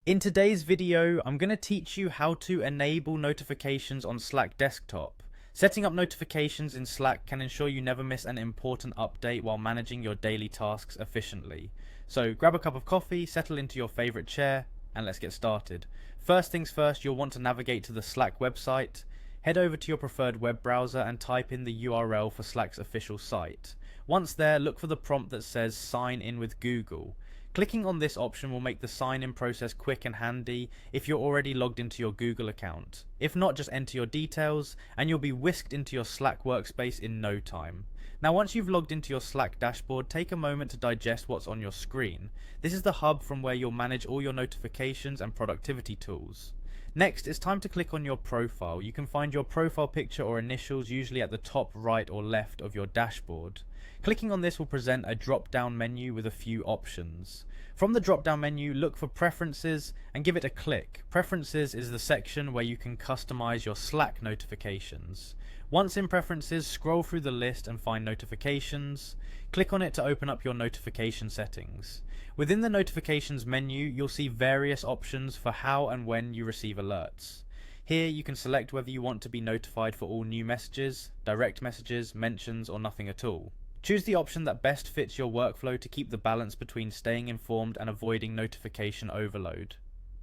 In today's video, I'm going to teach you how to enable notifications on Slack desktop. Setting up notifications in Slack can ensure you never miss an important update while managing your daily tasks efficiently. So grab a cup of coffee, settle into your favorite chair, and let's get started. First things first, you'll want to navigate to the Slack website. Head over to your preferred web browser and type in the URL for Slack's official site. Once there, look for the prompt that says sign in with Google. Clicking on this option will make the sign-in process quick and handy if you're already logged into your Google account. If not, just enter your details and you'll be whisked into your Slack workspace in no time. Now once you've logged into your Slack dashboard, take a moment to digest what's on your screen. This is the hub from where you'll manage all your notifications and productivity tools. Next, it's time to click on your profile. You can find your profile picture or initials usually at the top right or left of your dashboard. Clicking on this will present a drop-down menu with a few options. From the drop-down menu, look for Preferences and give it a click. Preferences is the section where you can customize your Slack notifications. Once in Preferences, scroll through the list and find Notifications. Click on it to open up your notification settings. Within the Notifications menu, you'll see various options for how and when you receive alerts. Here you can select whether you want to be notified for all new messages, direct messages, mentions, or nothing at all. Choose the option that best fits your workflow to keep the balance between staying informed and avoiding notification overload.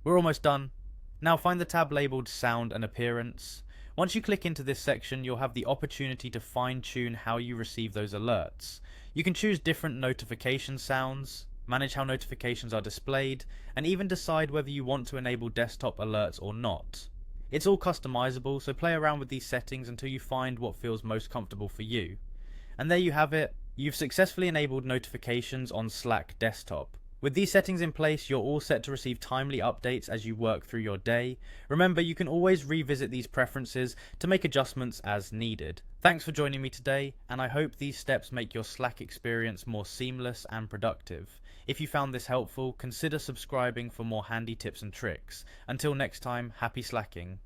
We're almost done. Now find the tab labeled Sound and Appearance. Once you click into this section, you'll have the opportunity to fine-tune how you receive those alerts. You can choose different notification sounds, manage how notifications are displayed, and even decide whether you want to enable desktop alerts or not. It's all customizable, so play around with these settings until you find what feels most comfortable for you. And there you have it. You've successfully enabled notifications on Slack desktop. With these settings in place, you're all set to receive timely updates as you work through your day. Remember, you can always revisit these preferences to make adjustments as needed. Thanks for joining me today, and I hope these steps make your Slack experience more seamless and productive. If you found this helpful, consider subscribing for more handy tips and tricks. Until next time, happy slacking.